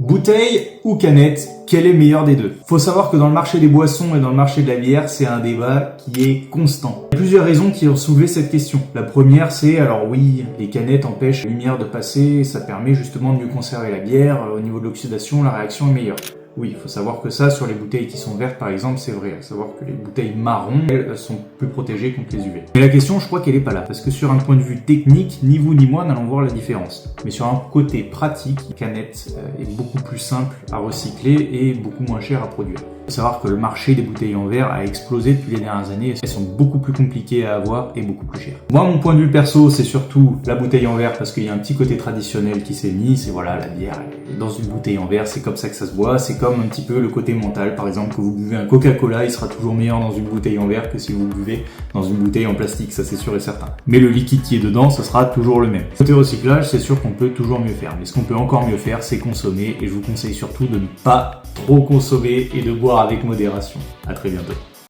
Bouteille ou canette, quel est le meilleur des deux? Faut savoir que dans le marché des boissons et dans le marché de la bière, c'est un débat qui est constant. Il y a plusieurs raisons qui ont soulevé cette question. La première, c'est, alors oui, les canettes empêchent la lumière de passer, ça permet justement de mieux conserver la bière, au niveau de l'oxydation, la réaction est meilleure. Oui, il faut savoir que ça, sur les bouteilles qui sont vertes par exemple, c'est vrai. Il faut savoir que les bouteilles marron, elles sont plus protégées contre les UV. Mais la question, je crois qu'elle est pas là. Parce que sur un point de vue technique, ni vous ni moi n'allons voir la différence. Mais sur un côté pratique, la canette est beaucoup plus simple à recycler et beaucoup moins cher à produire. Il faut savoir que le marché des bouteilles en verre a explosé depuis les dernières années. Elles sont beaucoup plus compliquées à avoir et beaucoup plus chères. Moi, mon point de vue perso, c'est surtout la bouteille en verre parce qu'il y a un petit côté traditionnel qui s'est mis. C'est voilà, la bière dans une bouteille en verre, c'est comme ça que ça se boit. C'est comme un petit peu le côté mental. Par exemple, que vous buvez un Coca-Cola, il sera toujours meilleur dans une bouteille en verre que si vous buvez dans une bouteille en plastique. Ça, c'est sûr et certain. Mais le liquide qui est dedans, ce sera toujours le même. Côté recyclage, c'est sûr qu'on peut toujours mieux faire. Mais ce qu'on peut encore mieux faire, c'est consommer. Et je vous conseille surtout de ne pas trop consommer et de boire avec modération. À très bientôt.